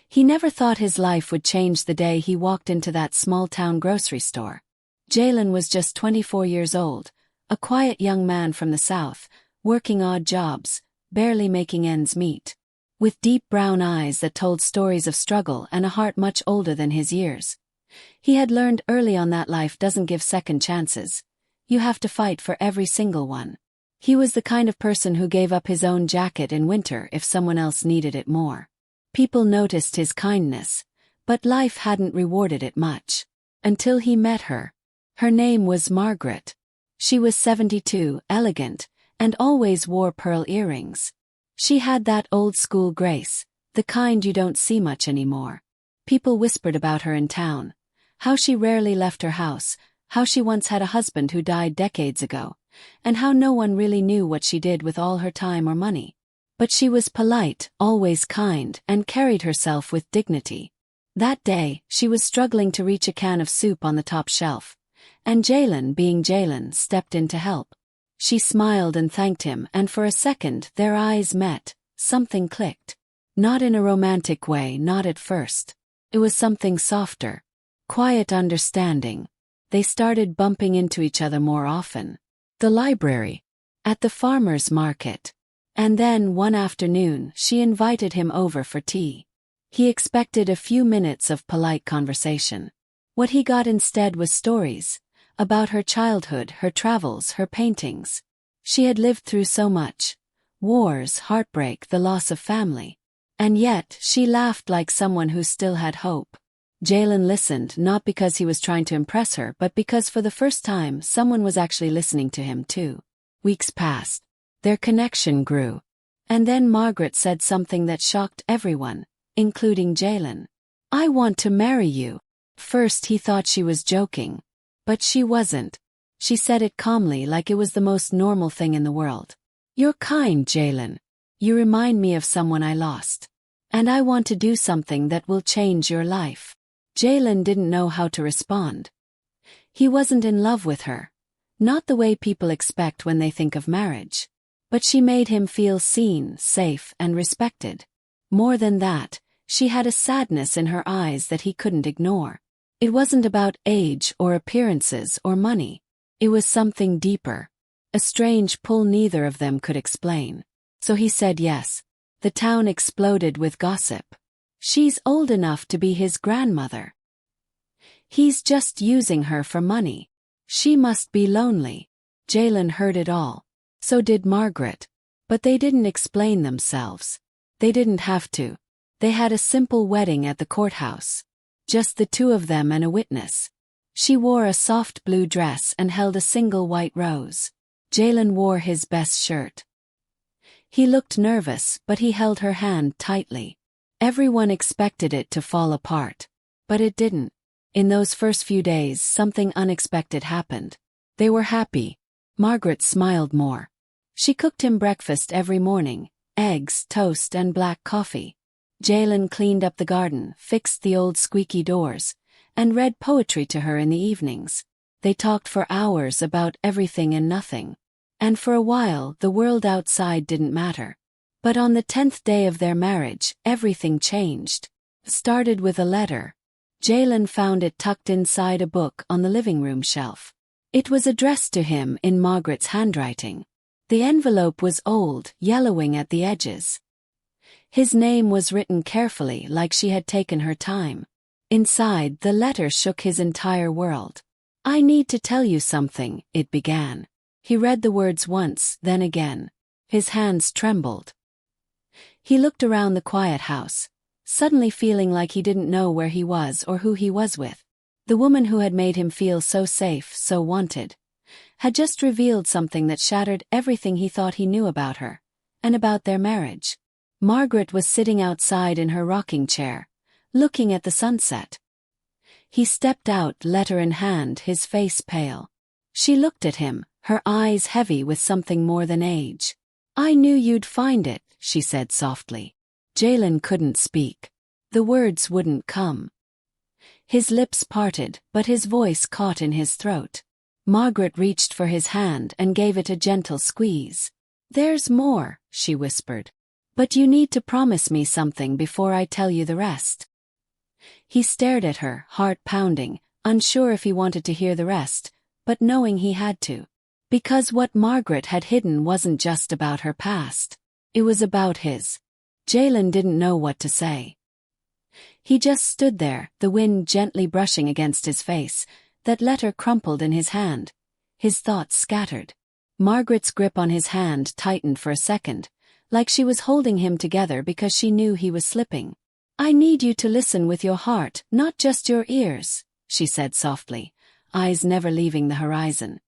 He never thought his life would change the day he walked into that small-town grocery store. Jalen was just 24 years old, a quiet young man from the South, working odd jobs, barely making ends meet. With deep brown eyes that told stories of struggle and a heart much older than his years. He had learned early on that life doesn't give second chances. You have to fight for every single one. He was the kind of person who gave up his own jacket in winter if someone else needed it more. People noticed his kindness, but life hadn't rewarded it much. Until he met her. Her name was Margaret. She was 72, elegant, and always wore pearl earrings. She had that old-school grace, the kind you don't see much anymore. People whispered about her in town. How she rarely left her house, how she once had a husband who died decades ago, and how no one really knew what she did with all her time or money. But she was polite, always kind, and carried herself with dignity. That day, she was struggling to reach a can of soup on the top shelf, and Jalen, being Jalen, stepped in to help. She smiled and thanked him, and for a second their eyes met. Something clicked. Not in a romantic way, not at first. It was something softer. Quiet understanding. They started bumping into each other more often. The library. At the farmer's market. And then, one afternoon, she invited him over for tea. He expected a few minutes of polite conversation. What he got instead was stories. About her childhood, her travels, her paintings. She had lived through so much. Wars, heartbreak, the loss of family. And yet, she laughed like someone who still had hope. Jalen listened, not because he was trying to impress her, but because for the first time, someone was actually listening to him too. Weeks passed. Their connection grew. And then Margaret said something that shocked everyone, including Jalen. "I want to marry you." First he thought she was joking. But she wasn't. She said it calmly, like it was the most normal thing in the world. "You're kind, Jalen. You remind me of someone I lost. And I want to do something that will change your life." Jalen didn't know how to respond. He wasn't in love with her. Not the way people expect when they think of marriage. But she made him feel seen, safe, and respected. More than that, she had a sadness in her eyes that he couldn't ignore. It wasn't about age or appearances or money. It was something deeper. A strange pull neither of them could explain. So he said yes. The town exploded with gossip. "She's old enough to be his grandmother. He's just using her for money. She must be lonely." Jalen heard it all. So did Margaret. But they didn't explain themselves. They didn't have to. They had a simple wedding at the courthouse. Just the two of them and a witness. She wore a soft blue dress and held a single white rose. Jalen wore his best shirt. He looked nervous, but he held her hand tightly. Everyone expected it to fall apart. But it didn't. In those first few days, something unexpected happened. They were happy. Margaret smiled more. She cooked him breakfast every morning, eggs, toast, and black coffee. Jalen cleaned up the garden, fixed the old squeaky doors, and read poetry to her in the evenings. They talked for hours about everything and nothing. And for a while, the world outside didn't matter. But on the 10th day of their marriage, everything changed. Started with a letter. Jalen found it tucked inside a book on the living room shelf. It was addressed to him in Margaret's handwriting. The envelope was old, yellowing at the edges. His name was written carefully, like she had taken her time. Inside, the letter shook his entire world. "I need to tell you something," it began. He read the words once, then again. His hands trembled. He looked around the quiet house, suddenly feeling like he didn't know where he was or who he was with. The woman who had made him feel so safe, so wanted, had just revealed something that shattered everything he thought he knew about her, and about their marriage. Margaret was sitting outside in her rocking chair, looking at the sunset. He stepped out, letter in hand, his face pale. She looked at him, her eyes heavy with something more than age. "I knew you'd find it," she said softly. Jalen couldn't speak. The words wouldn't come. His lips parted, but his voice caught in his throat. Margaret reached for his hand and gave it a gentle squeeze. "There's more," she whispered. But you need to promise me something before I tell you the rest. He stared at her, heart pounding, unsure if he wanted to hear the rest, but knowing he had to. Because what Margaret had hidden wasn't just about her past. It was about his. Jalen didn't know what to say. He just stood there, the wind gently brushing against his face, that letter crumpled in his hand. His thoughts scattered. Margaret's grip on his hand tightened for a second, like she was holding him together because she knew he was slipping. I need you to listen with your heart, not just your ears, she said softly, eyes never leaving the horizon.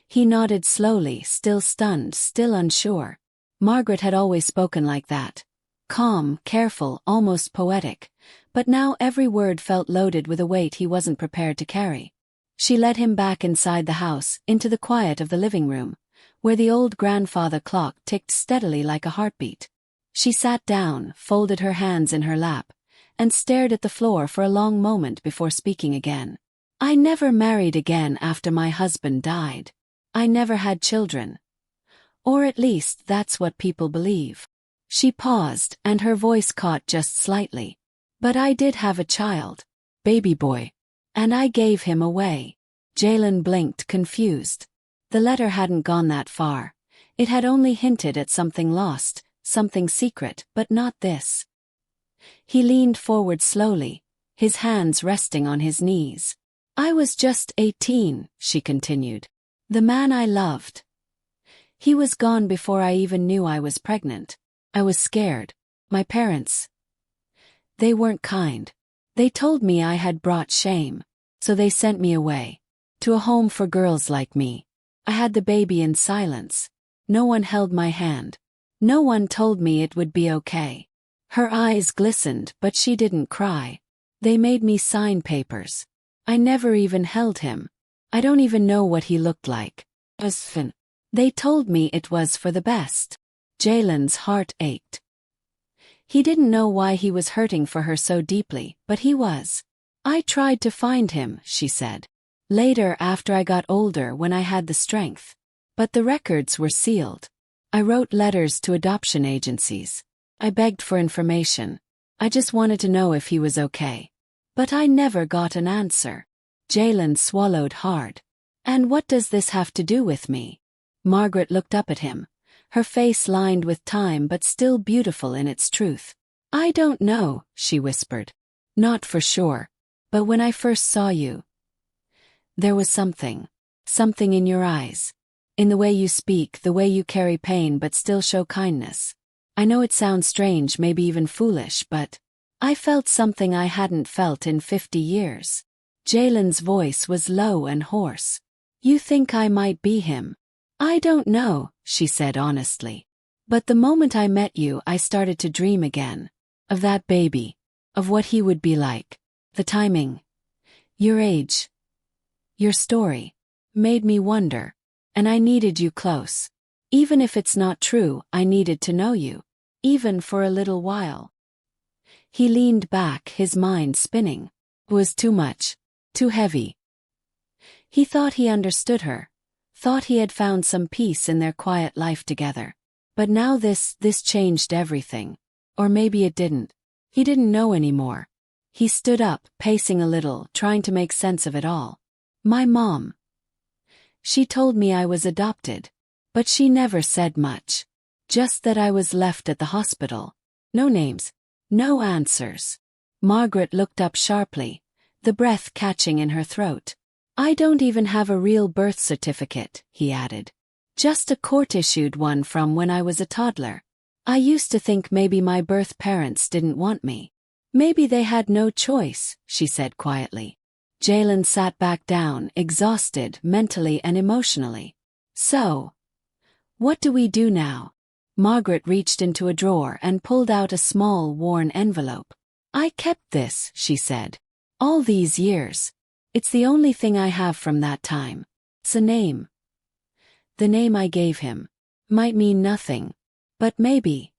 He nodded slowly, still stunned, still unsure. Margaret had always spoken like that. Calm, careful, almost poetic. But now every word felt loaded with a weight he wasn't prepared to carry. She led him back inside the house, into the quiet of the living room, where the old grandfather clock ticked steadily like a heartbeat. She sat down, folded her hands in her lap, and stared at the floor for a long moment before speaking again. I never married again after my husband died. I never had children. Or at least that's what people believe. She paused, and her voice caught just slightly. But I did have a child. Baby boy. And I gave him away. Jalen blinked, confused. The letter hadn't gone that far. It had only hinted at something lost, something secret, but not this. He leaned forward slowly, his hands resting on his knees. I was just 18, she continued. The man I loved. He was gone before I even knew I was pregnant. I was scared. My parents. They weren't kind. They told me I had brought shame. So they sent me away. To a home for girls like me. I had the baby in silence. No one held my hand. No one told me it would be okay. Her eyes glistened, but she didn't cry. They made me sign papers. I never even held him. I don't even know what he looked like. They told me it was for the best. Jalen's heart ached. He didn't know why he was hurting for her so deeply, but he was. I tried to find him, she said. Later, after I got older, when I had the strength. But the records were sealed. I wrote letters to adoption agencies. I begged for information. I just wanted to know if he was okay. But I never got an answer. Jalen swallowed hard. And what does this have to do with me? Margaret looked up at him, her face lined with time but still beautiful in its truth. I don't know, she whispered. Not for sure. But when I first saw you, there was something in your eyes. In the way you speak, the way you carry pain but still show kindness. I know it sounds strange, maybe even foolish, but I felt something I hadn't felt in 50 years. Jalen's voice was low and hoarse. You think I might be him? I don't know, she said honestly. But the moment I met you, I started to dream again. Of that baby. Of what he would be like. The timing. Your age. Your story. Made me wonder. And I needed you close. Even if it's not true, I needed to know you. Even for a little while. He leaned back, his mind spinning. It was too much. Too heavy. He thought he understood her. Thought he had found some peace in their quiet life together. But now this changed everything. Or maybe it didn't. He didn't know anymore. He stood up, pacing a little, trying to make sense of it all. My mom. She told me I was adopted. But she never said much. Just that I was left at the hospital. No names. No answers. Margaret looked up sharply, the breath catching in her throat. I don't even have a real birth certificate, he added. Just a court-issued one from when I was a toddler. I used to think maybe my birth parents didn't want me. Maybe they had no choice, she said quietly. Jalen sat back down, exhausted, mentally and emotionally. So, what do we do now? Margaret reached into a drawer and pulled out a small, worn envelope. I kept this, she said. All these years. It's the only thing I have from that time. It's a name. The name I gave him. Might mean nothing. But maybe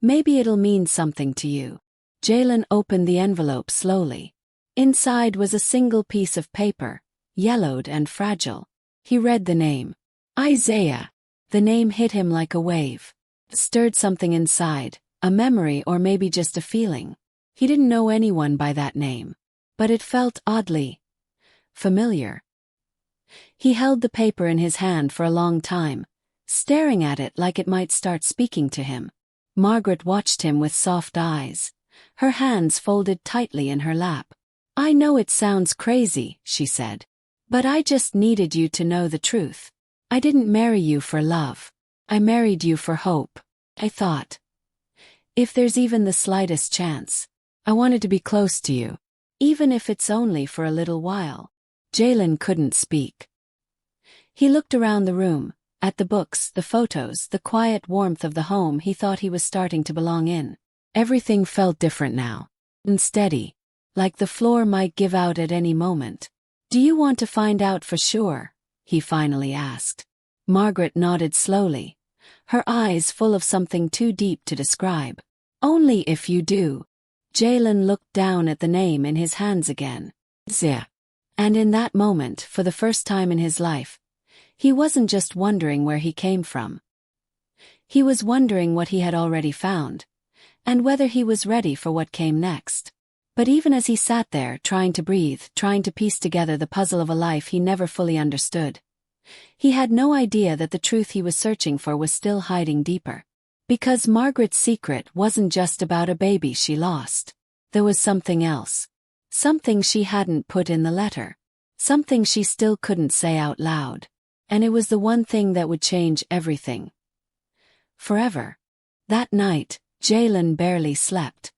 it'll mean something to you. Jalen opened the envelope slowly. Inside was a single piece of paper, yellowed and fragile. He read the name. Isaiah. The name hit him like a wave. Stirred something inside, a memory or maybe just a feeling. He didn't know anyone by that name. But it felt oddly familiar. He held the paper in his hand for a long time, staring at it like it might start speaking to him. Margaret watched him with soft eyes, her hands folded tightly in her lap. "I know it sounds crazy," she said. "But I just needed you to know the truth. I didn't marry you for love. I married you for hope. I thought, if there's even the slightest chance, I wanted to be close to you. Even if it's only for a little while." Jalen couldn't speak. He looked around the room, at the books, the photos, the quiet warmth of the home he thought he was starting to belong in. Everything felt different now. Unsteady, like the floor might give out at any moment. "Do you want to find out for sure?" he finally asked. Margaret nodded slowly, her eyes full of something too deep to describe. "Only if you do." Jalen looked down at the name in his hands again. Zia. And in that moment, for the first time in his life, he wasn't just wondering where he came from. He was wondering what he had already found, and whether he was ready for what came next. But even as he sat there, trying to breathe, trying to piece together the puzzle of a life he never fully understood, he had no idea that the truth he was searching for was still hiding deeper. Because Margaret's secret wasn't just about a baby she lost. There was something else. Something she hadn't put in the letter. Something she still couldn't say out loud. And it was the one thing that would change everything. Forever. That night, Jalen barely slept.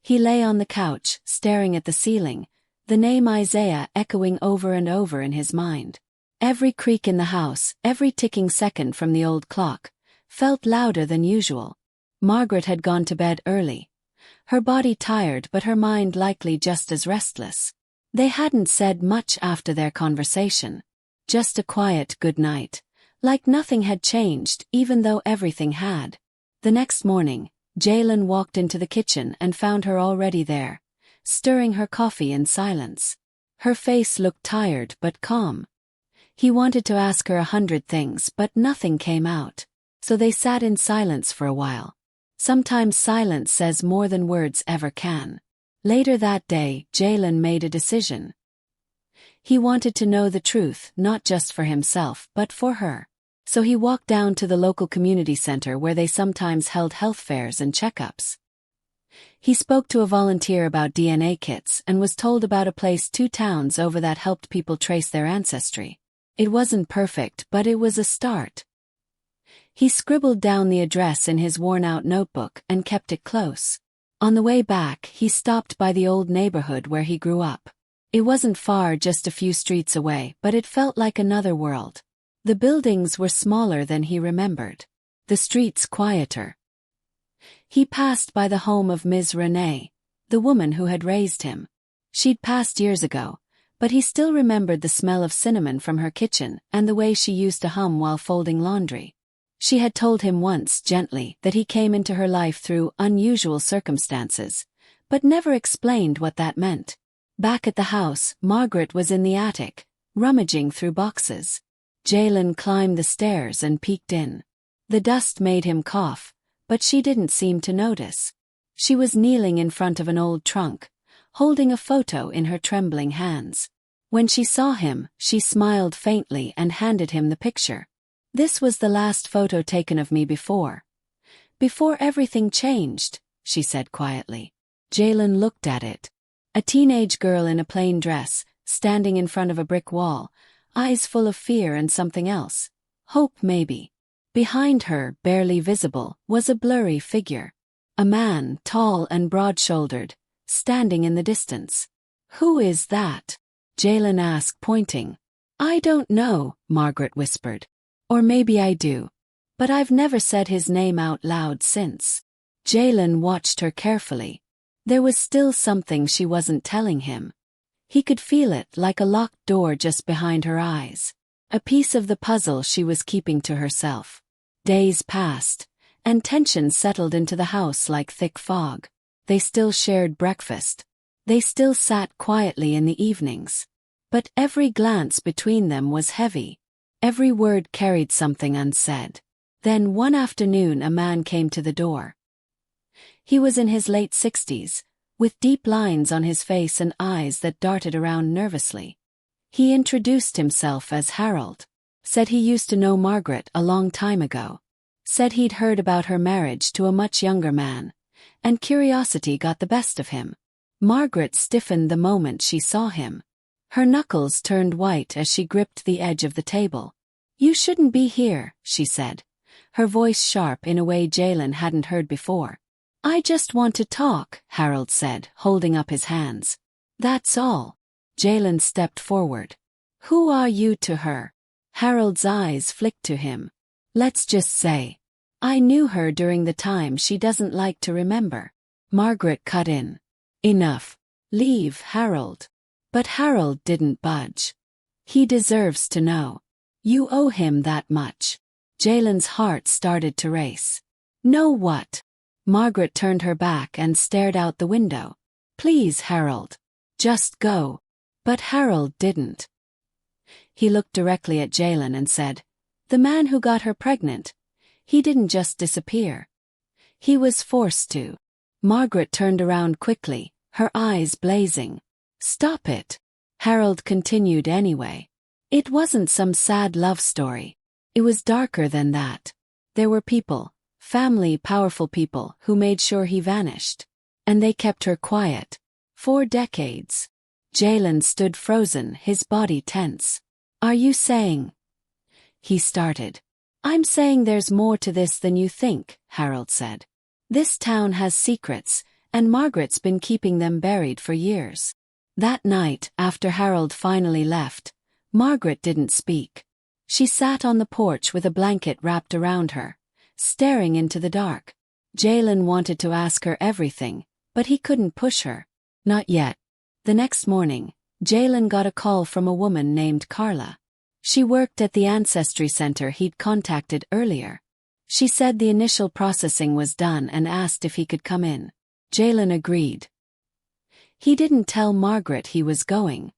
He lay on the couch, staring at the ceiling, the name Isaiah echoing over and over in his mind. Every creak in the house, every ticking second from the old clock, felt louder than usual. Margaret had gone to bed early. Her body tired but her mind likely just as restless. They hadn't said much after their conversation. Just a quiet good night. Like nothing had changed, even though everything had. The next morning, Jalen walked into the kitchen and found her already there, stirring her coffee in silence. Her face looked tired but calm. He wanted to ask her 100 things but nothing came out. So they sat in silence for a while. Sometimes silence says more than words ever can. Later that day, Jalen made a decision. He wanted to know the truth, not just for himself, but for her. So he walked down to the local community center where they sometimes held health fairs and checkups. He spoke to a volunteer about DNA kits and was told about a place 2 towns over that helped people trace their ancestry. It wasn't perfect, but it was a start. He scribbled down the address in his worn-out notebook and kept it close. On the way back, he stopped by the old neighborhood where he grew up. It wasn't far, just a few streets away, but it felt like another world. The buildings were smaller than he remembered. The streets quieter. He passed by the home of Ms. Renee, the woman who had raised him. She'd passed years ago, but he still remembered the smell of cinnamon from her kitchen and the way she used to hum while folding laundry. She had told him once, gently, that he came into her life through unusual circumstances, but never explained what that meant. Back at the house, Margaret was in the attic, rummaging through boxes. Jalen climbed the stairs and peeked in. The dust made him cough, but she didn't seem to notice. She was kneeling in front of an old trunk, holding a photo in her trembling hands. When she saw him, she smiled faintly and handed him the picture. "This was the last photo taken of me before everything changed," she said quietly. Jalen looked at it. A teenage girl in a plain dress, standing in front of a brick wall, eyes full of fear and something else. Hope, maybe. Behind her, barely visible, was a blurry figure. A man, tall and broad-shouldered, standing in the distance. "Who is that?" Jalen asked, pointing. "I don't know," Margaret whispered. "Or maybe I do. But I've never said his name out loud since." Jalen watched her carefully. There was still something she wasn't telling him. He could feel it, like a locked door just behind her eyes. A piece of the puzzle she was keeping to herself. Days passed, and tension settled into the house like thick fog. They still shared breakfast. They still sat quietly in the evenings. But every glance between them was heavy. Every word carried something unsaid. Then one afternoon a man came to the door. He was in his late 60s, with deep lines on his face and eyes that darted around nervously. He introduced himself as Harold. Said he used to know Margaret a long time ago. Said he'd heard about her marriage to a much younger man, and curiosity got the best of him. Margaret stiffened the moment she saw him. Her knuckles turned white as she gripped the edge of the table. "You shouldn't be here," she said, her voice sharp in a way Jalen hadn't heard before. "I just want to talk," Harold said, holding up his hands. "That's all." Jalen stepped forward. "Who are you to her?" Harold's eyes flicked to him. "Let's just say, I knew her during the time she doesn't like to remember." Margaret cut in. "Enough. Leave, Harold." But Harold didn't budge. "He deserves to know. You owe him that much." Jalen's heart started to race. "Know what?" Margaret turned her back and stared out the window. "Please, Harold. Just go." But Harold didn't. He looked directly at Jalen and said, "The man who got her pregnant, he didn't just disappear. He was forced to." Margaret turned around quickly, her eyes blazing. "Stop it." Harold continued anyway. "It wasn't some sad love story. It was darker than that. There were people, family, powerful people, who made sure he vanished. And they kept her quiet. For decades." Jalen stood frozen, his body tense. "Are you saying?" He started. "I'm saying there's more to this than you think," Harold said. "This town has secrets, and Margaret's been keeping them buried for years." That night, after Harold finally left, Margaret didn't speak. She sat on the porch with a blanket wrapped around her, staring into the dark. Jalen wanted to ask her everything, but he couldn't push her. Not yet. The next morning, Jalen got a call from a woman named Carla. She worked at the Ancestry Center he'd contacted earlier. She said the initial processing was done and asked if he could come in. Jalen agreed. He didn't tell Margaret he was going.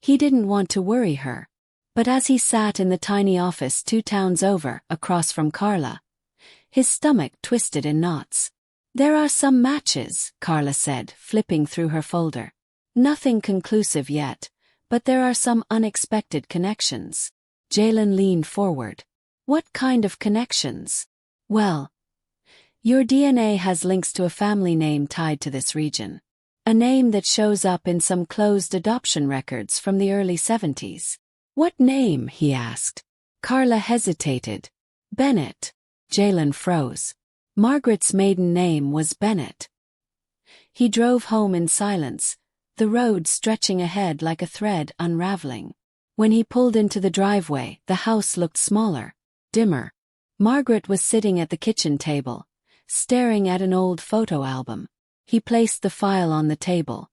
He didn't want to worry her. But as he sat in the tiny office 2 towns over, across from Carla, his stomach twisted in knots. "There are some matches," Carla said, flipping through her folder. "Nothing conclusive yet, but there are some unexpected connections." Jalen leaned forward. "What kind of connections?" "Well, your DNA has links to a family name tied to this region. A name that shows up in some closed adoption records from the early 70s. "What name?" he asked. Carla hesitated. "Bennett." Jalen froze. Margaret's maiden name was Bennett. He drove home in silence, the road stretching ahead like a thread unraveling. When he pulled into the driveway, the house looked smaller, dimmer. Margaret was sitting at the kitchen table, staring at an old photo album. He placed the file on the table.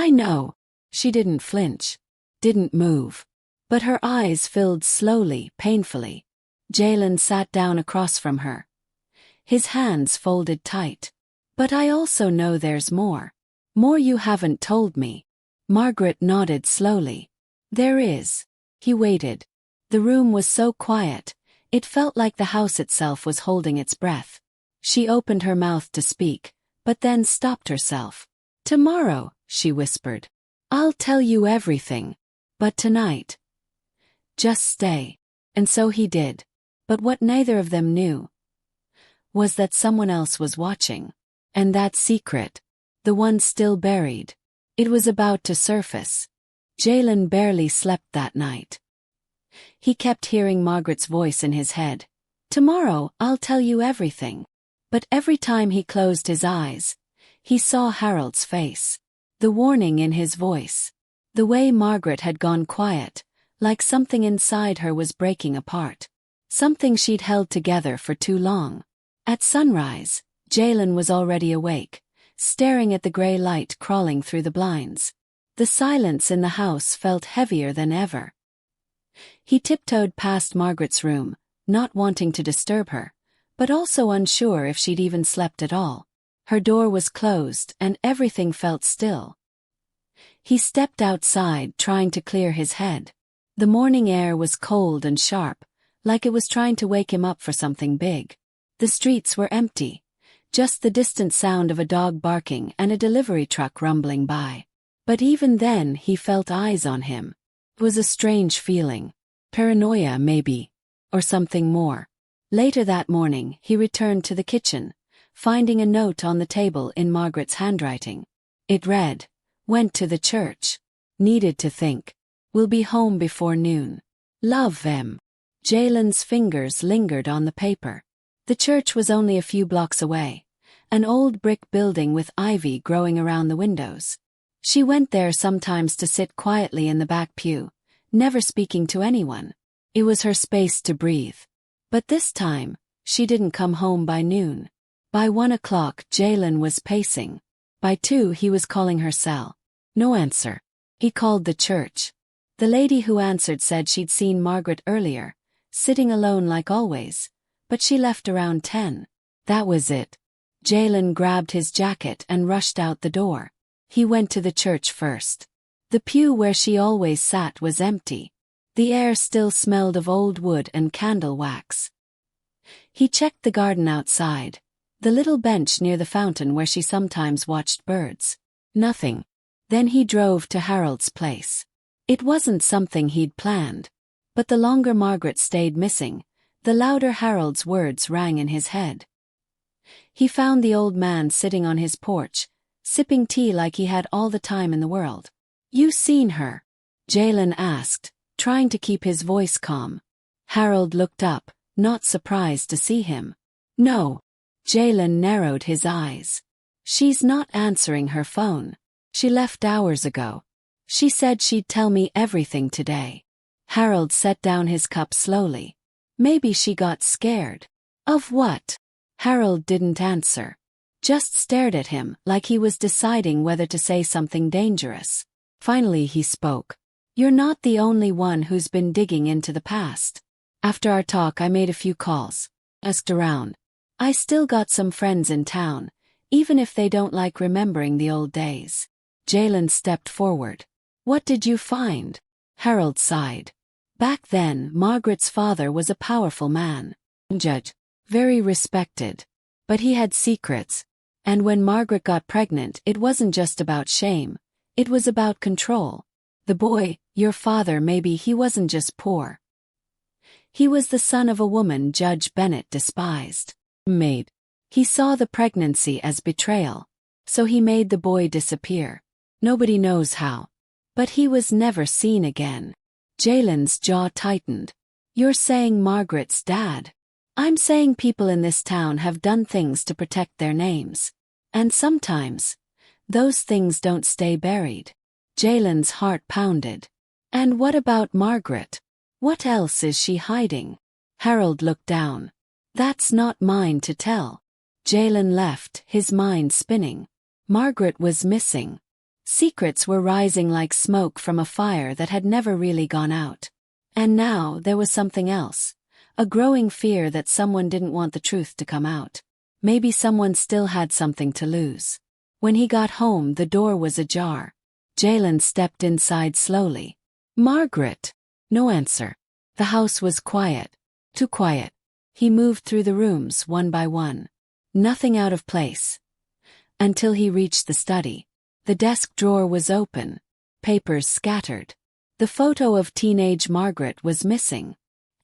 "I know." She didn't flinch, didn't move. But her eyes filled slowly, painfully. Jalen sat down across from her, his hands folded tight. "But I also know there's more. More you haven't told me." Margaret nodded slowly. "There is." He waited. The room was so quiet, it felt like the house itself was holding its breath. She opened her mouth to speak, but then stopped herself. "Tomorrow," she whispered. "I'll tell you everything. But tonight, just stay." And so he did. But what neither of them knew was that someone else was watching. And that secret, the one still buried, it was about to surface. Jalen barely slept that night. He kept hearing Margaret's voice in his head. "Tomorrow, I'll tell you everything." But every time he closed his eyes, he saw Harold's face. The warning in his voice. The way Margaret had gone quiet, like something inside her was breaking apart. Something she'd held together for too long. At sunrise, Jalen was already awake, staring at the gray light crawling through the blinds. The silence in the house felt heavier than ever. He tiptoed past Margaret's room, not wanting to disturb her, but also unsure if she'd even slept at all. Her door was closed and everything felt still. He stepped outside, trying to clear his head. The morning air was cold and sharp, like it was trying to wake him up for something big. The streets were empty, just the distant sound of a dog barking and a delivery truck rumbling by. But even then he felt eyes on him. It was a strange feeling. Paranoia, maybe. Or something more. Later that morning, he returned to the kitchen, finding a note on the table in Margaret's handwriting. It read, "Went to the church. Needed to think. Will be home before noon. Love, M." Jalen's fingers lingered on the paper. The church was only a few blocks away, an old brick building with ivy growing around the windows. She went there sometimes to sit quietly in the back pew, never speaking to anyone. It was her space to breathe. But this time, she didn't come home by noon. By 1 o'clock, Jalen was pacing. By 2, he was calling her cell. No answer. He called the church. The lady who answered said she'd seen Margaret earlier, sitting alone like always, but she left around 10. That was it. Jalen grabbed his jacket and rushed out the door. He went to the church first. The pew where she always sat was empty. The air still smelled of old wood and candle wax. He checked the garden outside, the little bench near the fountain where she sometimes watched birds. Nothing. Then he drove to Harold's place. It wasn't something he'd planned. But the longer Margaret stayed missing, the louder Harold's words rang in his head. He found the old man sitting on his porch, sipping tea like he had all the time in the world. "You seen her?" Jalen asked, trying to keep his voice calm. Harold looked up, not surprised to see him. "No." Jalen narrowed his eyes. "She's not answering her phone. She left hours ago. She said she'd tell me everything today." Harold set down his cup slowly. "Maybe she got scared." "Of what?" Harold didn't answer. Just stared at him like he was deciding whether to say something dangerous. Finally he spoke. "You're not the only one who's been digging into the past. After our talk I made a few calls. Asked around. I still got some friends in town, even if they don't like remembering the old days." Jalen stepped forward. "What did you find?" Harold sighed. Back then, Margaret's father was a powerful man. Judge. Very respected. But he had secrets. And when Margaret got pregnant, it wasn't just about shame. It was about control. The boy, your father, maybe he wasn't just poor. He was the son of a woman Judge Bennett despised. Maid. He saw the pregnancy as betrayal. So he made the boy disappear. Nobody knows how. But he was never seen again. Jalen's jaw tightened. "You're saying Margaret's dad?" "I'm saying people in this town have done things to protect their names. And sometimes, those things don't stay buried." Jalen's heart pounded. "And what about Margaret? What else is she hiding?" Harold looked down. "That's not mine to tell." Jalen left, his mind spinning. Margaret was missing. Secrets were rising like smoke from a fire that had never really gone out. And now there was something else. A growing fear that someone didn't want the truth to come out. Maybe someone still had something to lose. When he got home, the door was ajar. Jalen stepped inside slowly. "Margaret!" No answer. The house was quiet. Too quiet. He moved through the rooms one by one. Nothing out of place. Until he reached the study. The desk drawer was open. Papers scattered. The photo of teenage Margaret was missing.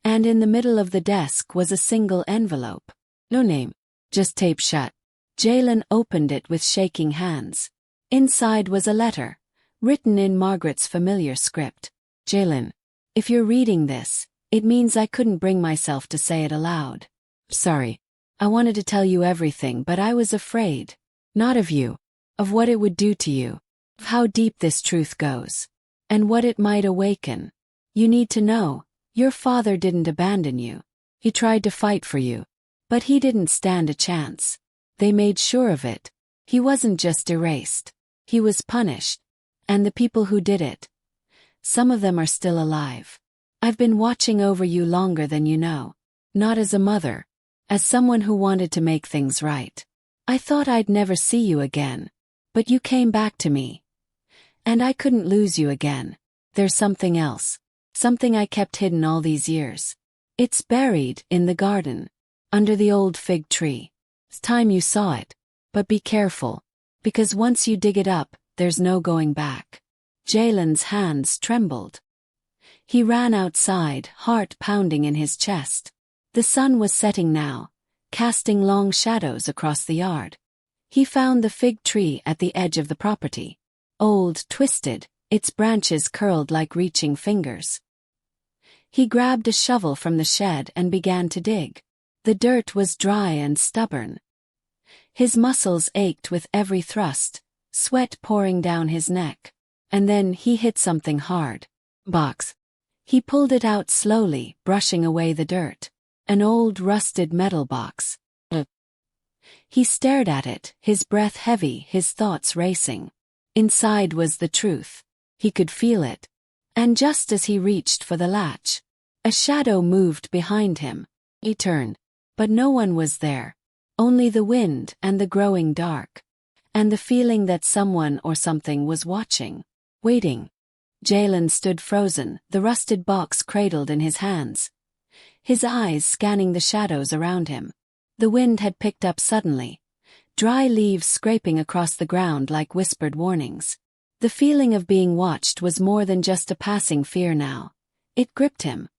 And in the middle of the desk was a single envelope. No name. Just taped shut. Jalen opened it with shaking hands. Inside was a letter, written in Margaret's familiar script. "Jalen, if you're reading this, it means I couldn't bring myself to say it aloud. Sorry. I wanted to tell you everything, but I was afraid. Not of you. Of what it would do to you. Of how deep this truth goes. And what it might awaken. You need to know, your father didn't abandon you. He tried to fight for you. But he didn't stand a chance. They made sure of it. He wasn't just erased. He was punished. And the people who did it, some of them are still alive. I've been watching over you longer than you know. Not as a mother. As someone who wanted to make things right. I thought I'd never see you again. But you came back to me. And I couldn't lose you again. There's something else. Something I kept hidden all these years. It's buried in the garden, under the old fig tree. It's time you saw it. But be careful, because once you dig it up, there's no going back. Jalen's hands trembled. He ran outside, heart pounding in his chest. The sun was setting now, casting long shadows across the yard. He found the fig tree at the edge of the property. Old, twisted, its branches curled like reaching fingers. He grabbed a shovel from the shed and began to dig. The dirt was dry and stubborn. His muscles ached with every thrust, sweat pouring down his neck. And then he hit something hard. Box. He pulled it out slowly, brushing away the dirt. An old rusted metal box. He stared at it, his breath heavy, his thoughts racing. Inside was the truth. He could feel it. And just as he reached for the latch, a shadow moved behind him. He turned, but no one was there. Only the wind and the growing dark. And the feeling that someone or something was watching. Waiting. Jalen stood frozen, the rusted box cradled in his hands. His eyes scanning the shadows around him. The wind had picked up suddenly. Dry leaves scraping across the ground like whispered warnings. The feeling of being watched was more than just a passing fear now. It gripped him.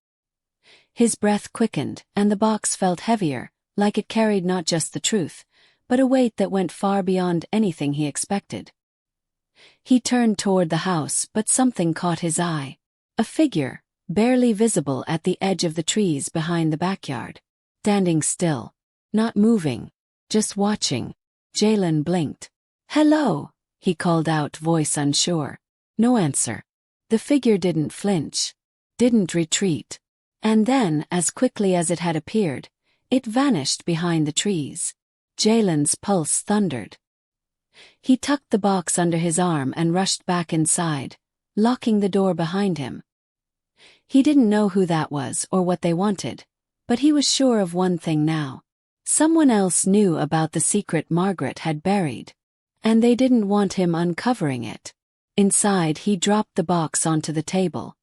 His breath quickened, and the box felt heavier, like it carried not just the truth, but a weight that went far beyond anything he expected. He turned toward the house, but something caught his eye. A figure, barely visible at the edge of the trees behind the backyard. Standing still. Not moving. Just watching. Jalen blinked. "Hello," he called out, voice unsure. No answer. The figure didn't flinch. Didn't retreat. And then, as quickly as it had appeared, it vanished behind the trees. Jalen's pulse thundered. He tucked the box under his arm and rushed back inside, locking the door behind him. He didn't know who that was or what they wanted, but he was sure of one thing now. Someone else knew about the secret Margaret had buried, and they didn't want him uncovering it. Inside, he dropped the box onto the table.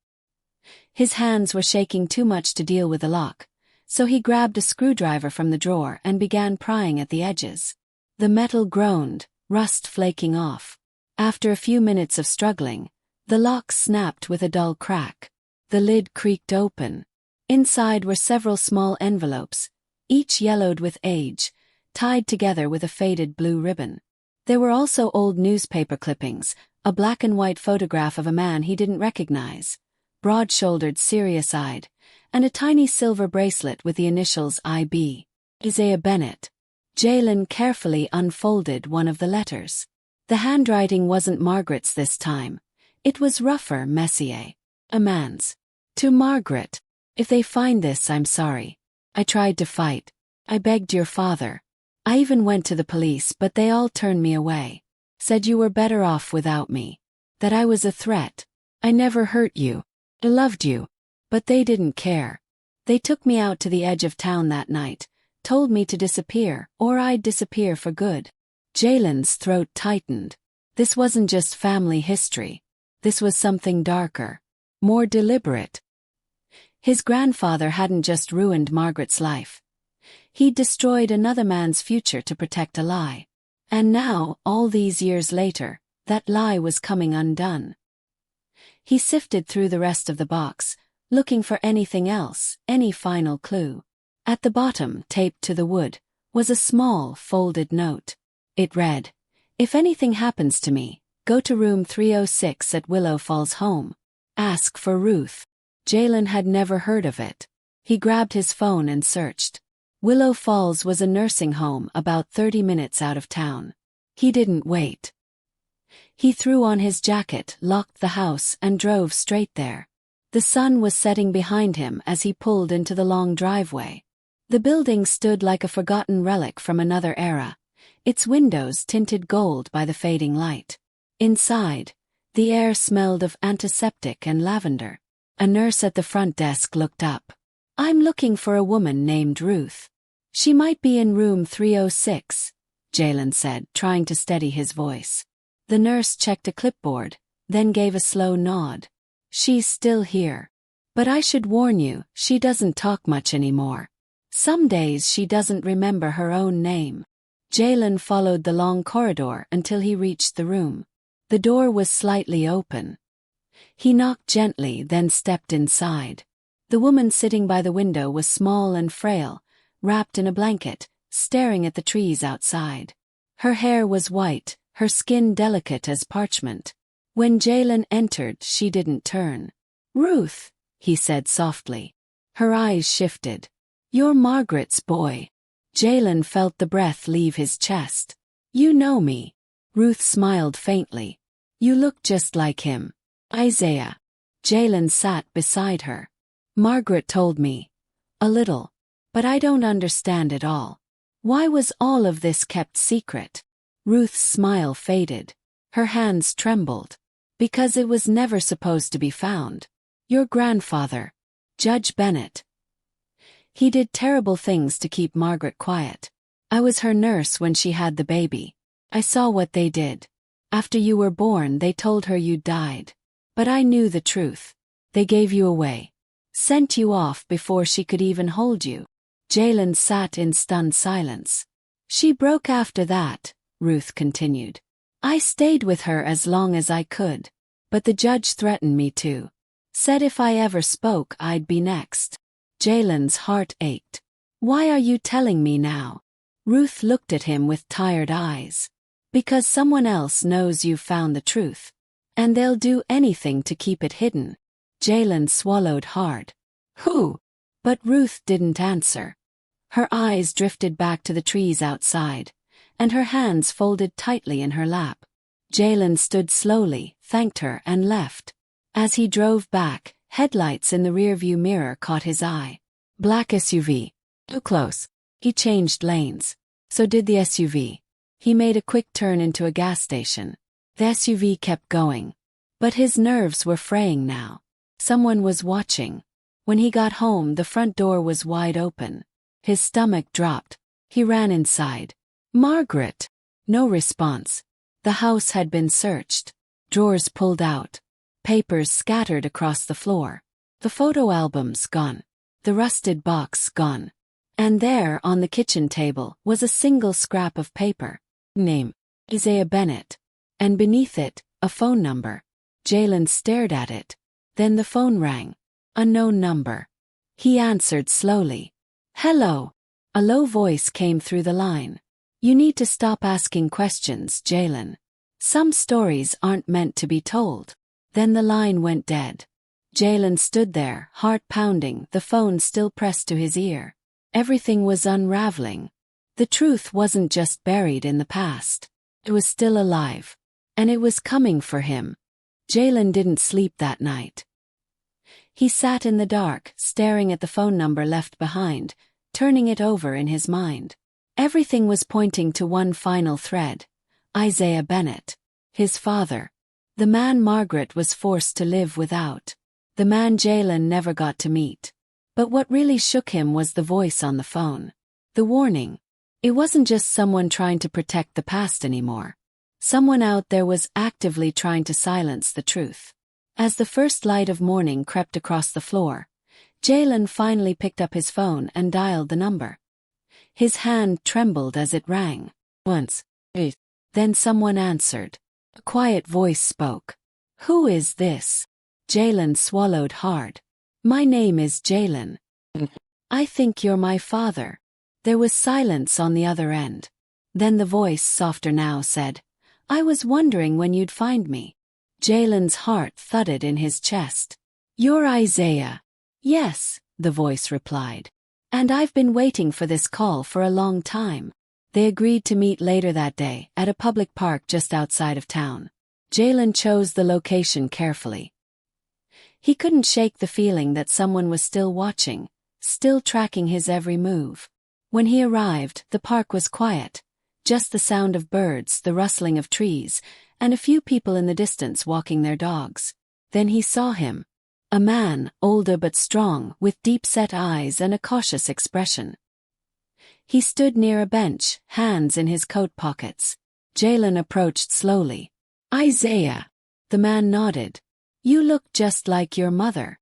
His hands were shaking too much to deal with the lock, so he grabbed a screwdriver from the drawer and began prying at the edges. The metal groaned, rust flaking off. After a few minutes of struggling, the lock snapped with a dull crack. The lid creaked open. Inside were several small envelopes, each yellowed with age, tied together with a faded blue ribbon. There were also old newspaper clippings, a black and white photograph of a man he didn't recognize, broad-shouldered, serious-eyed, and a tiny silver bracelet with the initials IB. Isaiah Bennett. Jalen carefully unfolded one of the letters. The handwriting wasn't Margaret's this time. It was rougher, messier. A man's. To Margaret. If they find this, I'm sorry. I tried to fight. I begged your father. I even went to the police, but they all turned me away. Said you were better off without me. That I was a threat. I never hurt you. I loved you. But they didn't care. They took me out to the edge of town that night, told me to disappear, or I'd disappear for good. Jalen's throat tightened. This wasn't just family history. This was something darker. More deliberate. His grandfather hadn't just ruined Margaret's life. He'd destroyed another man's future to protect a lie. And now, all these years later, that lie was coming undone. He sifted through the rest of the box, looking for anything else, any final clue. At the bottom, taped to the wood, was a small, folded note. It read, "If anything happens to me, go to room 306 at Willow Falls Home. Ask for Ruth." Jalen had never heard of it. He grabbed his phone and searched. Willow Falls was a nursing home about 30 minutes out of town. He didn't wait. He threw on his jacket, locked the house, and drove straight there. The sun was setting behind him as he pulled into the long driveway. The building stood like a forgotten relic from another era, its windows tinted gold by the fading light. Inside, the air smelled of antiseptic and lavender. A nurse at the front desk looked up. "I'm looking for a woman named Ruth. She might be in room 306, Jalen said, trying to steady his voice. The nurse checked a clipboard, then gave a slow nod. "She's still here. But I should warn you, she doesn't talk much anymore. Some days she doesn't remember her own name. Jalen followed the long corridor until he reached the room. The door was slightly open. He knocked gently, then stepped inside. The woman sitting by the window was small and frail, wrapped in a blanket, staring at the trees outside. Her hair was white, her skin delicate as parchment. When Jalen entered, she didn't turn. "Ruth," he said softly. Her eyes shifted. "You're Margaret's boy." Jalen felt the breath leave his chest. "You know me." Ruth smiled faintly. "You look just like him. Isaiah." Jalen sat beside her. "Margaret told me. A little. But I don't understand it all. Why was all of this kept secret?" Ruth's smile faded. Her hands trembled. "Because it was never supposed to be found. Your grandfather, Judge Bennett. He did terrible things to keep Margaret quiet. I was her nurse when she had the baby. I saw what they did. After you were born, they told her you'd died. But I knew the truth. They gave you away. Sent you off before she could even hold you." Jalen sat in stunned silence. "She broke after that," Ruth continued. "I stayed with her as long as I could. But the judge threatened me too. Said if I ever spoke, I'd be next." Jalen's heart ached. "Why are you telling me now?" Ruth looked at him with tired eyes. "Because someone else knows you've found the truth. And they'll do anything to keep it hidden." Jalen swallowed hard. "Who?" But Ruth didn't answer. Her eyes drifted back to the trees outside, and her hands folded tightly in her lap. Jalen stood slowly, thanked her, and left. As he drove back, headlights in the rearview mirror caught his eye. Black SUV. Too close. He changed lanes. So did the SUV. He made a quick turn into a gas station. The SUV kept going. But his nerves were fraying now. Someone was watching. When he got home, the front door was wide open. His stomach dropped. He ran inside. "Margaret!" No response. The house had been searched. Drawers pulled out. Papers scattered across the floor. The photo albums gone. The rusted box gone. And there, on the kitchen table, was a single scrap of paper. Name: Isaiah Bennett. And beneath it, a phone number. Jalen stared at it. Then the phone rang. Unknown number. He answered slowly. "Hello." A low voice came through the line. "You need to stop asking questions, Jalen. Some stories aren't meant to be told." Then the line went dead. Jalen stood there, heart pounding, the phone still pressed to his ear. Everything was unraveling. The truth wasn't just buried in the past. It was still alive. And it was coming for him. Jalen didn't sleep that night. He sat in the dark, staring at the phone number left behind, turning it over in his mind. Everything was pointing to one final thread. Isaiah Bennett. His father. The man Margaret was forced to live without. The man Jalen never got to meet. But what really shook him was the voice on the phone. The warning. It wasn't just someone trying to protect the past anymore. Someone out there was actively trying to silence the truth. As the first light of morning crept across the floor, Jalen finally picked up his phone and dialed the number. His hand trembled as it rang. Once. Then someone answered. A quiet voice spoke. "Who is this?" Jalen swallowed hard. "My name is Jalen. I think you're my father." There was silence on the other end. Then the voice, softer now, said, "I was wondering when you'd find me." Jalen's heart thudded in his chest. "You're Isaiah." "Yes," the voice replied. "And I've been waiting for this call for a long time." They agreed to meet later that day, at a public park just outside of town. Jalen chose the location carefully. He couldn't shake the feeling that someone was still watching, still tracking his every move. When he arrived, the park was quiet. Just the sound of birds, the rustling of trees, and a few people in the distance walking their dogs. Then he saw him. A man, older but strong, with deep-set eyes and a cautious expression. He stood near a bench, hands in his coat pockets. Jalen approached slowly. "Isaiah." The man nodded. "You look just like your mother."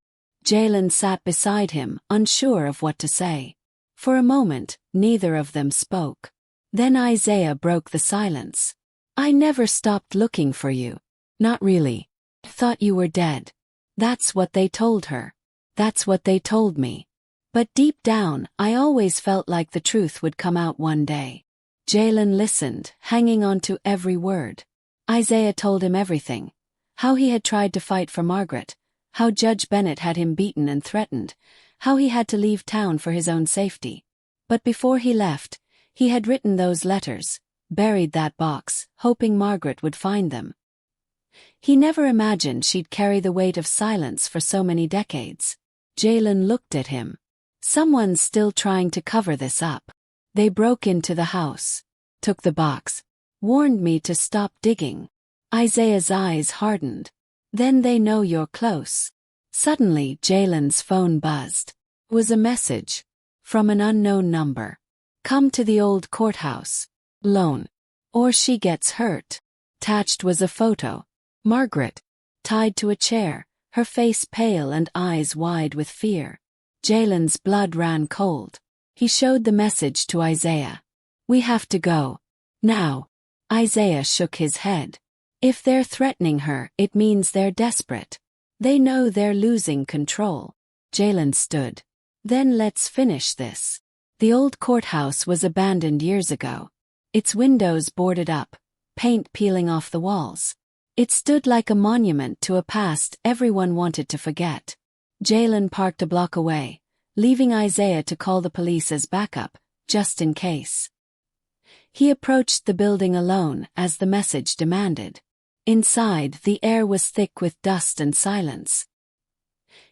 Jalen sat beside him, unsure of what to say. For a moment, neither of them spoke. Then Isaiah broke the silence. I never stopped looking for you. Not really. Thought you were dead. That's what they told her. That's what they told me. But deep down, I always felt like the truth would come out one day. Jalen listened, hanging on to every word. Isaiah told him everything. How he had tried to fight for Margaret. How Judge Bennett had him beaten and threatened. How he had to leave town for his own safety. But before he left, he had written those letters, buried that box, hoping Margaret would find them. He never imagined she'd carry the weight of silence for so many decades. Jalen looked at him. Someone's still trying to cover this up. They broke into the house, took the box, warned me to stop digging. Isaiah's eyes hardened. Then they know you're close. Suddenly Jalen's phone buzzed. It was a message. From an unknown number. Come to the old courthouse. Loan. Or she gets hurt. Attached was a photo. Margaret. Tied to a chair, her face pale and eyes wide with fear. Jalen's blood ran cold. He showed the message to Isaiah. We have to go. Now. Isaiah shook his head. If they're threatening her, it means they're desperate. They know they're losing control. Jalen stood. Then let's finish this. The old courthouse was abandoned years ago. Its windows boarded up, paint peeling off the walls. It stood like a monument to a past everyone wanted to forget. Jalen parked a block away, leaving Isaiah to call the police as backup, just in case. He approached the building alone as the message demanded. Inside, the air was thick with dust and silence.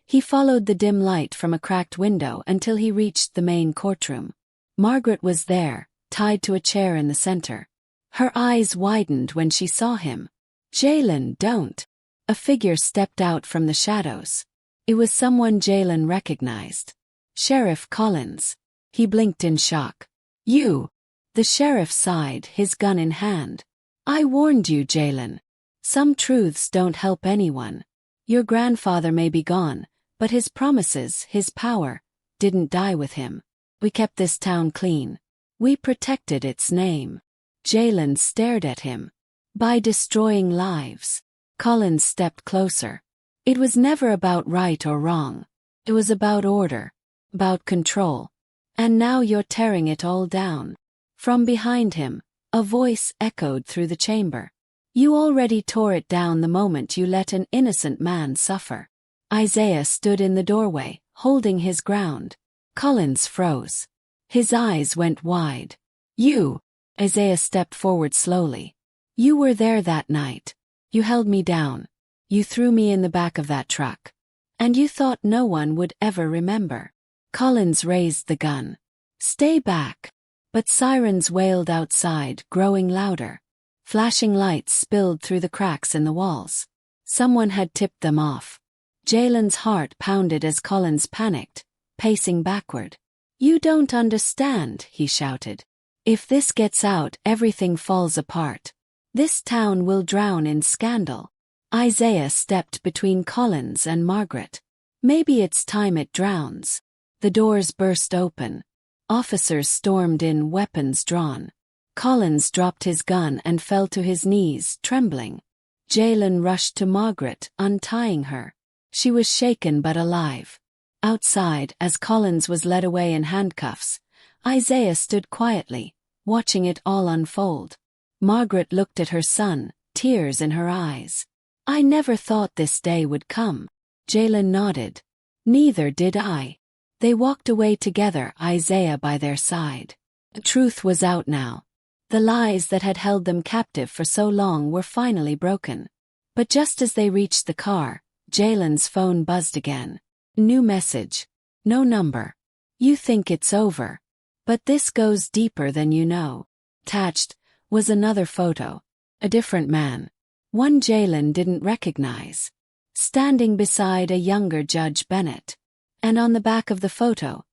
He followed the dim light from a cracked window until he reached the main courtroom. Margaret was there, tied to a chair in the center. Her eyes widened when she saw him. Jalen, don't. A figure stepped out from the shadows. It was someone Jalen recognized. Sheriff Collins. He blinked in shock. You. The sheriff sighed, his gun in hand. I warned you, Jalen. Some truths don't help anyone. Your grandfather may be gone, but his promises, his power, didn't die with him. We kept this town clean. We protected its name. Jalen stared at him. By destroying lives. Collins stepped closer. It was never about right or wrong. It was about order. About control. And now you're tearing it all down. From behind him, a voice echoed through the chamber. You already tore it down the moment you let an innocent man suffer. Isaiah stood in the doorway, holding his ground. Collins froze. His eyes went wide. You. Isaiah stepped forward slowly. You were there that night. You held me down. You threw me in the back of that truck. And you thought no one would ever remember. Collins raised the gun. Stay back. But sirens wailed outside, growing louder. Flashing lights spilled through the cracks in the walls. Someone had tipped them off. Jalen's heart pounded as Collins panicked, pacing backward. You don't understand, he shouted. If this gets out, everything falls apart. This town will drown in scandal. Isaiah stepped between Collins and Margaret. Maybe it's time it drowns. The doors burst open. Officers stormed in, weapons drawn. Collins dropped his gun and fell to his knees, trembling. Jalen rushed to Margaret, untying her. She was shaken but alive. Outside, as Collins was led away in handcuffs, Isaiah stood quietly, watching it all unfold. Margaret looked at her son, tears in her eyes. I never thought this day would come. Jalen nodded. Neither did I. They walked away together, Isaiah by their side. The truth was out now. The lies that had held them captive for so long were finally broken. But just as they reached the car, Jalen's phone buzzed again. New message. No number. You think it's over. But this goes deeper than you know. Attached was another photo. A different man. One Jalen didn't recognize. Standing beside a younger Judge Bennett. And on the back of the photo,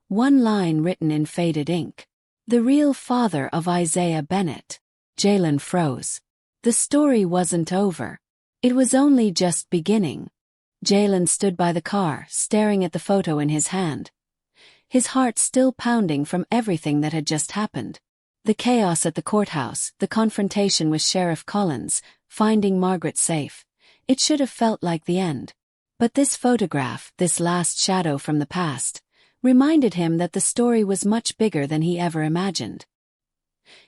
one line written in faded ink. The real father of Isaiah Bennett. Jalen froze. The story wasn't over. It was only just beginning. Jalen stood by the car, staring at the photo in his hand, his heart still pounding from everything that had just happened. The chaos at the courthouse, the confrontation with Sheriff Collins, finding Margaret safe. It should have felt like the end. But this photograph, this last shadow from the past, reminded him that the story was much bigger than he ever imagined.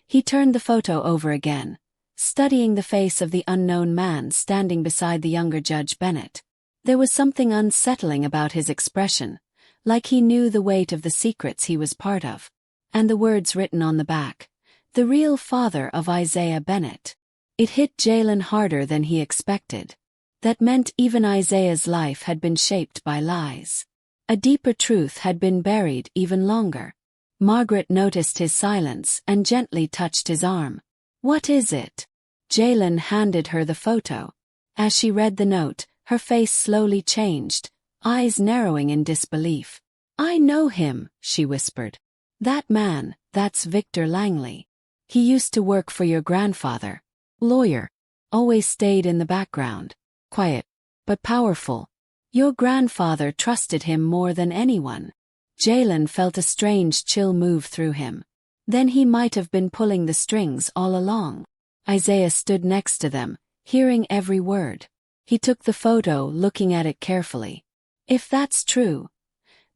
He turned the photo over again, studying the face of the unknown man standing beside the younger Judge Bennett. There was something unsettling about his expression, like he knew the weight of the secrets he was part of. And the words written on the back, "The real father of Isaiah Bennett." It hit Jalen harder than he expected. That meant even Isaiah's life had been shaped by lies. A deeper truth had been buried even longer. Margaret noticed his silence and gently touched his arm. "What is it?" Jalen handed her the photo. As she read the note, her face slowly changed, eyes narrowing in disbelief. "I know him," she whispered. "That man, that's Victor Langley. He used to work for your grandfather. Lawyer. Always stayed in the background. Quiet. But powerful. Your grandfather trusted him more than anyone." Jalen felt a strange chill move through him. Then he might have been pulling the strings all along. Isaiah stood next to them, hearing every word. He took the photo, looking at it carefully. "If that's true,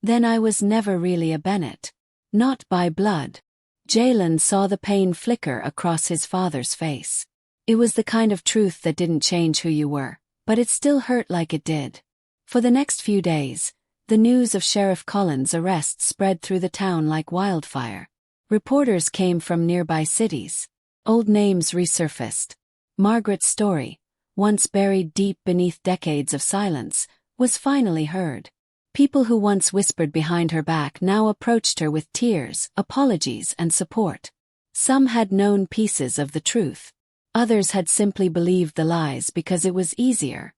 then I was never really a Bennett. Not by blood." Jalen saw the pain flicker across his father's face. It was the kind of truth that didn't change who you were, but it still hurt like it did. For the next few days, the news of Sheriff Collins' arrest spread through the town like wildfire. Reporters came from nearby cities. Old names resurfaced. Margaret's story, once buried deep beneath decades of silence, was finally heard. People who once whispered behind her back now approached her with tears, apologies, and support. Some had known pieces of the truth. Others had simply believed the lies because it was easier.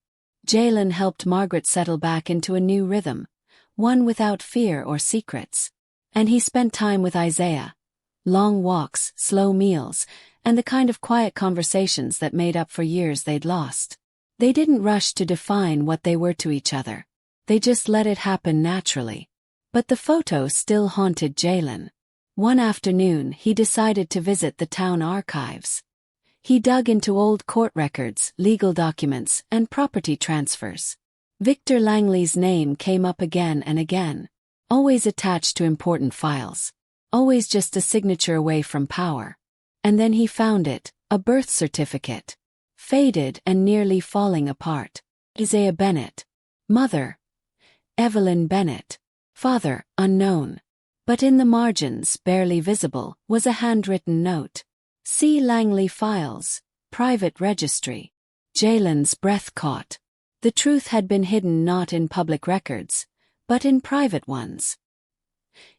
Jalen helped Margaret settle back into a new rhythm, one without fear or secrets. And he spent time with Isaiah. Long walks, slow meals, and the kind of quiet conversations that made up for years they'd lost. They didn't rush to define what they were to each other. They just let it happen naturally. But the photo still haunted Jalen. One afternoon he decided to visit the town archives. He dug into old court records, legal documents, and property transfers. Victor Langley's name came up again and again, always attached to important files, always just a signature away from power. And then he found it, a birth certificate. Faded and nearly falling apart. Isaiah Bennett. Mother, Evelyn Bennett. Father, unknown. But in the margins, barely visible, was a handwritten note. "See Langley Files, Private Registry." Jalen's breath caught. The truth had been hidden not in public records, but in private ones.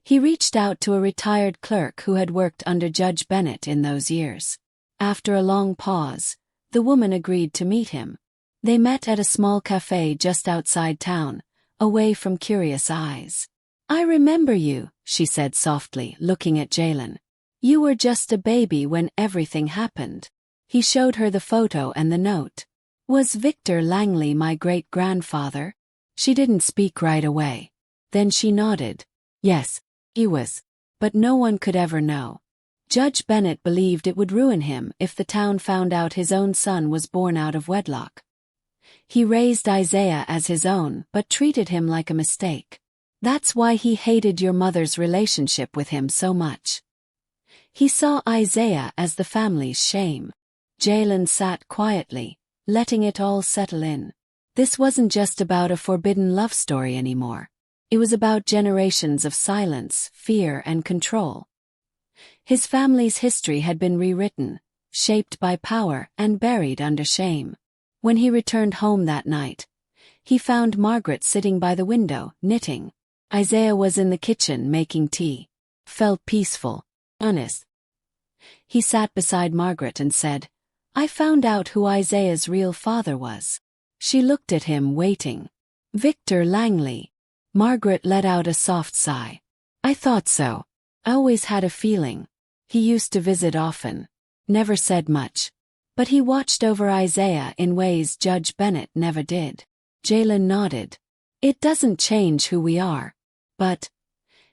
He reached out to a retired clerk who had worked under Judge Bennett in those years. After a long pause, the woman agreed to meet him. They met at a small cafe just outside town, away from curious eyes. "I remember you," she said softly, looking at Jalen. "You were just a baby when everything happened." He showed her the photo and the note. "Was Victor Langley my great-grandfather?" She didn't speak right away. Then she nodded. "Yes, he was. But no one could ever know. Judge Bennett believed it would ruin him if the town found out his own son was born out of wedlock. He raised Isaiah as his own but treated him like a mistake. That's why he hated your mother's relationship with him so much. He saw Isaiah as the family's shame." Jalen sat quietly, letting it all settle in. This wasn't just about a forbidden love story anymore. It was about generations of silence, fear, and control. His family's history had been rewritten, shaped by power and buried under shame. When he returned home that night, he found Margaret sitting by the window, knitting. Isaiah was in the kitchen making tea. Felt peaceful, honest. He sat beside Margaret and said, "I found out who Isaiah's real father was." She looked at him, waiting. "Victor Langley." Margaret let out a soft sigh. "I thought so. I always had a feeling. He used to visit often. Never said much. But he watched over Isaiah in ways Judge Bennett never did." Jalen nodded. It doesn't change who we are. But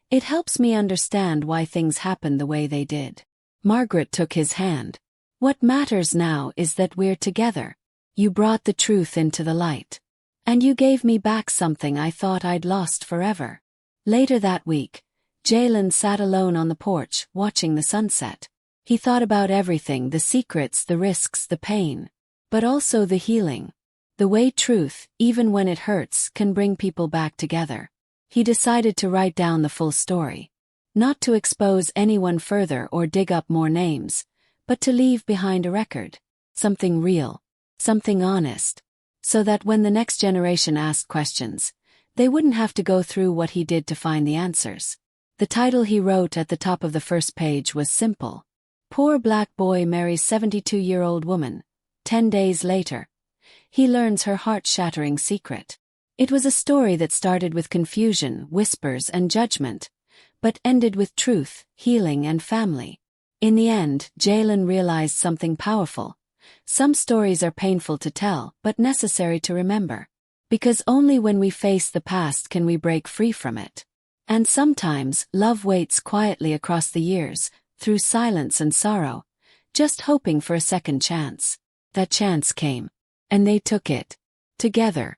it helps me understand why things happened the way they did. Margaret took his hand. What matters now is that we're together. You brought the truth into the light. And you gave me back something I thought I'd lost forever. Later that week, Jalen sat alone on the porch, watching the sunset. He thought about everything, the secrets, the risks, the pain. But also the healing. The way truth, even when it hurts, can bring people back together. He decided to write down the full story. Not to expose anyone further or dig up more names, but to leave behind a record. Something real. Something honest. So that when the next generation asked questions, they wouldn't have to go through what he did to find the answers. The title he wrote at the top of the first page was simple. Poor black boy marries 72-year-old woman. 10 days later, he learns her heart-shattering secret. It was a story that started with confusion, whispers, and judgment, but ended with truth, healing, and family. In the end, Jalen realized something powerful. Some stories are painful to tell, but necessary to remember. Because only when we face the past can we break free from it. And sometimes, love waits quietly across the years, through silence and sorrow, just hoping for a second chance. That chance came. And they took it. Together.